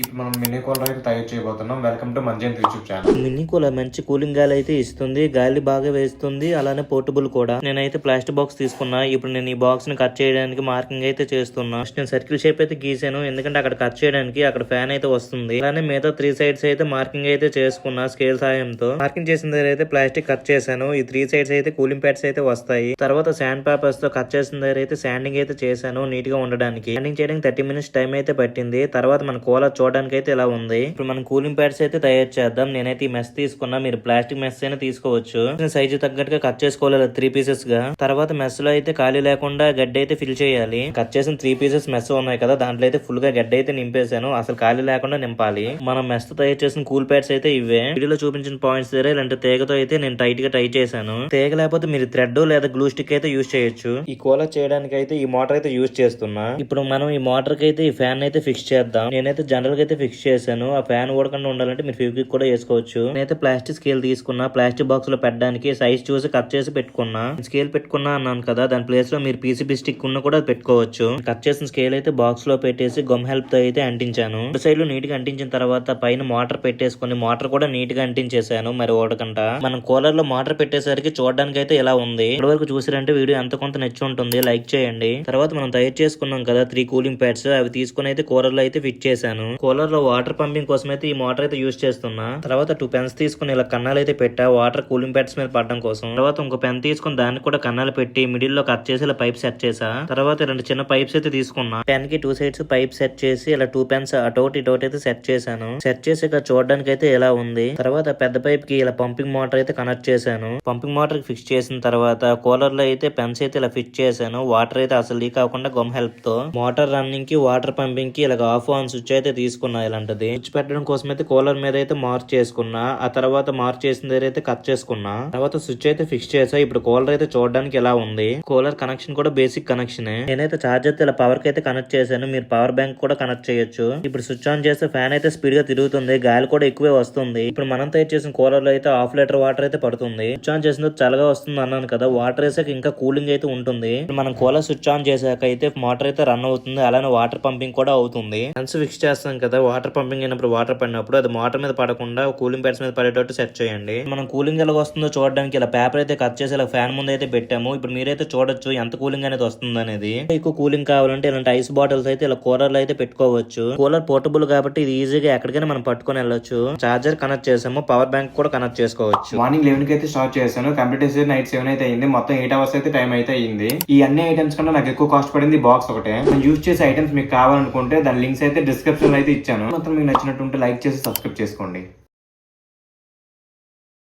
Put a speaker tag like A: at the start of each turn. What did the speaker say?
A: ఇప్పుడు మనం mini cooler అయితే తయారు చేయబోతున్నాం. Welcome to Manjan YouTube channel.
B: Mini cooler మంచి కూలింగ్ గాలి అయితే ఇస్తుంది, గాలి బాగా వేస్తుంది, అలానే పోర్టబుల్ కూడా. నేనైతే ప్లాస్టిక్ బాక్స్ తీసుకున్నా. ఇప్పుడు నేను ఈ బాక్స్ ని కట్ చేయడానికి మార్కింగ్ అయితే చేస్తున్నా. నేను సర్కిల్ షేప్ అయితే గీసాను, ఎందుకంటే అక్కడ కట్ చేయడానికి అక్కడ ఫ్యాన్ అయితే వస్తుంది. అలానే మిగతా 3 సైడ్స్ అయితే మార్కింగ్ అయితే చేసుకున్నా స్కేల్ సాయంతో. మార్కింగ్ చేసిన దగ్గర అయితే ప్లాస్టిక్ కట్ చేశాను. ఈ 3 సైడ్స్ అయితే కూలింగ్ ప్యాడ్స్ అయితే వస్తాయి. తర్వాత శాండ్ పేపర్స్ తో కట్ చేసిన దగ్గర అయితే శాండింగ్ అయితే చేశాను నీట్ గా ఉండడానికి. శాండింగ్ చేయడానికి 30 మినిట్స్ టైం అయితే పట్టింది. తర్వాత మన కూలర్ చూడడానికి అయితే ఇలా ఉంది. ఇప్పుడు మనం కూలింగ్ ప్యాడ్స్ అయితే తయారు చేద్దాం. నేనైతే ఈ మెస్ తీసుకున్నా, మీరు ప్లాస్టిక్ మెస్ అయినా తీసుకోవచ్చు. సైజు తగ్గట్టుగా కట్ చేసుకోవాలి 3 పీసెస్ గా. తర్వాత మెస్ లో అయితే ఖాళీ లేకుండా గడ్డి అయితే ఫిల్ చేయాలి. కట్ చేసిన 3 పీసెస్ మెస్ ఉన్నాయి కదా, దాంట్లో అయితే ఫుల్ గా గడ్డి అయితే నింపేశాను. అసలు ఖాళీ లేకుండా నింపాలి. మనం మెస్ తో తయారు చేసిన కూల్ ప్యాడ్స్ అయితే ఇవే. వీడియోలో చూపించిన పాయింట్స్ దగ్గర ఇలాంటి తేగతో అయితే నేను టైట్ గా టై చేశాను. తేగ లేకపోతే మీరు థ్రెడ్ లేదా గ్లూ స్టిక్ అయితే యూజ్ చేయొచ్చు. ఈ కూలర్ చేయడానికి అయితే ఈ మోటార్ అయితే యూజ్ చేస్తున్నా. ఇప్పుడు మనం ఈ మోటార్ కి అయితే ఈ ఫ్యాన్ అయితే ఫిక్స్ చేద్దాం. నేనైతే జనరల్ గా అయితే ఫిక్స్ చేశాను. ఆ ఫ్యాన్ ఓడకుండా ఉండాలంటే మీరు ఫెవిక్విక్ కూడా వేసుకోవచ్చు. నేనైతే ప్లాస్టిక్ స్కేల్ తీసుకున్నా, ప్లాస్టిక్ బాక్స్ లో పెట్టడానికి సైజ్ చూసి కట్ చేసి పెట్టుకున్నా. స్కేల్ పెట్టుకున్నా అన్నాను కదా, దాని ప్లేస్ లో మీరు పీసీబీ స్టిక్ ఉన్న కూడా పెట్టుకోవచ్చు. కట్ చేసిన స్కేల్ అయితే బాక్స్ లో పెట్టేసి గమ్ హెల్ప్ తో అయితే అంటించాను. సైడ్ లో నీట్ గా అంటించిన తర్వాత పైన మోటార్ పెట్టేసుకుని మోటార్ కూడా నీట్ గా అంటించేసాను. మరి ఓడకంట మనం కూలర్ లో మోటార్ పెట్టేసరికి చూడడానికి అయితే ఇలా ఉంది. ఇప్పటి వరకు చూసారంటే వీడియో ఎంత కొంత నచ్చి ఉంటుంది, లైక్ చేయండి. తర్వాత మనం తయారు చేసుకున్నాం కదా 3 కూలింగ్ ప్యాడ్స్, అవి తీసుకుని అయితే కూలర్ లో అయితే ఫిట్ చేశాను. కూలర్ లో వాటర్ పంపింగ్ కోసం అయితే ఈ మోటార్ అయితే యూజ్ చేస్తున్నా. తర్వాత 2 పెన్స్ తీసుకుని ఇలా కన్నాలు అయితే పెట్టా, వాటర్ కూలింగ్ ప్యాడ్స్ మీద పడడం కోసం. తర్వాత ఇంకో పెన్ తీసుకుని దానికి కూడా కన్నాలు పెట్టి మిడిల్ లో కట్ చేసి ఇలా పైప్ సెట్ చేసా. తర్వాత 2 చిన్న పైప్స్ అయితే తీసుకున్నా. పెన్ కి 2 సైడ్స్ పైప్ సెట్ చేసి ఇలా 2 పెన్స్ అటోటి ఇటోటి అయితే సెట్ చేశాను. సెట్ చేసి ఇక్కడ చూడడానికి అయితే ఇలా ఉంది. తర్వాత పెద్ద పైప్ కి ఇలా పంపింగ్ మోటార్ అయితే కనెక్ట్ చేశాను. పంపింగ్ మోటార్ కి ఫిక్స్ చేసిన తర్వాత కూలర్ లో అయితే పెన్స్ అయితే ఇలా ఫిట్ చేశాను. వాటర్ అయితే అసలు లీక్ అవ్వకుండా గమ్ హెల్ప్ తో. మోటార్ రన్నింగ్ కి వాటర్ పంపింగ్ కి ఇలా ఆఫ్ ఆన్ స్విచ్ అయితే తీసుకున్నా. ఇలాంటిది స్విచ్ పెట్టడం కోసం అయితే కూలర్ మీద అయితే మార్క్ చేసుకున్నా. ఆ తర్వాత మార్క్ చేసిన దగ్గర అయితే కట్ చేసుకున్నా. తర్వాత స్విచ్ అయితే ఫిక్స్ చేసా. ఇప్పుడు కూలర్ అయితే చూడడానికి ఎలా ఉంది. కూలర్ కనెక్షన్ కూడా బేసిక్ కనెక్షన్. నేనైతే చార్జర్ ఇలా పవర్ కి అయితే కనెక్ట్ చేశాను. మీరు పవర్ బ్యాంక్ కూడా కనెక్ట్ చేయొచ్చు. ఇప్పుడు స్విచ్ ఆన్ చేస్తే ఫ్యాన్ అయితే స్పీడ్ గా తిరుగుతుంది, గాలి కూడా ఎక్కువే వస్తుంది. ఇప్పుడు మనం తయారు చేసిన కూలర్ లో అయితే 1/2 లీటర్ వాటర్ అయితే పడుతుంది. స్విచ్ ఆన్ చేసిన చల్లగా వస్తుంది అన్నాను కదా, వాటర్ వేసాక ఇంకా కూలింగ్ అయితే ఉంటుంది. మనం కూలర్ స్విచ్ ఆన్ చేసాక అయితే మోటార్ అయితే రన్ అవుతుంది, అలానే వాటర్ పంపింగ్ కూడా అవుతుంది. పెన్స్ ఫిక్స్ చేస్తాం కదా, వాటర్ పంపింగ్ అయినప్పుడు వాటర్ పడినప్పుడు అది మోటార్ మీద పడకుండా కూలింగ్ ప్యాడ్స్ మీద పడేటట్టు సెట్ చేయండి. మనం కూలింగ్ ఎలా వస్తుందో చూడడానికి ఇలా పేపర్ అయితే కట్ చేసి ఇలా ఫ్యాన్ ముందు అయితే పెట్టాము. ఇప్పుడు మీరైతే చూడొచ్చు ఎంత కూలింగ్ అనేది వస్తుంది అనేది. ఎక్కువ కూలింగ్ కావాలంటే ఇలాంటి ఐస్ బాటిల్స్ అయితే ఇలా కూలర్లు అయితే పెట్టుకోవచ్చు. కూలర్ పోర్టబుల్ కాబట్టి ఇది ఈజీగా ఎక్కడికైనా మనం పట్టుకొని వెళ్ళొచ్చు. చార్జర్ కనెక్ట్ చేసాము, పవర్ బ్యాంక్ కూడా కనెక్ట్ చేసుకోవచ్చు.
A: మార్నింగ్ 11 కి అయితే స్టార్ట్ చేశాను. కంప్లీట్ చేసి నైట్ 7 అయితే అయింది. మొత్తం 8 అవర్స్ అయితే టైం అయితే అయింది. ఈ అన్ని ఐటమ్స్ కన్నా నాకు ఎక్కువ కాస్ట్ పడింది బాక్స్ ఒకటే. నేను యూజ్ చేసే ఐటమ్స్ మీకు కావాలనుకుంటే దాని లింక్స్ అయితే డిస్క్రిప్షన్ లో అయితే ఇచ్చాను. మొత్తం మీకు నచ్చినట్టుంటే లైక్ చేసి సబ్స్క్రైబ్ చేసుకోండి.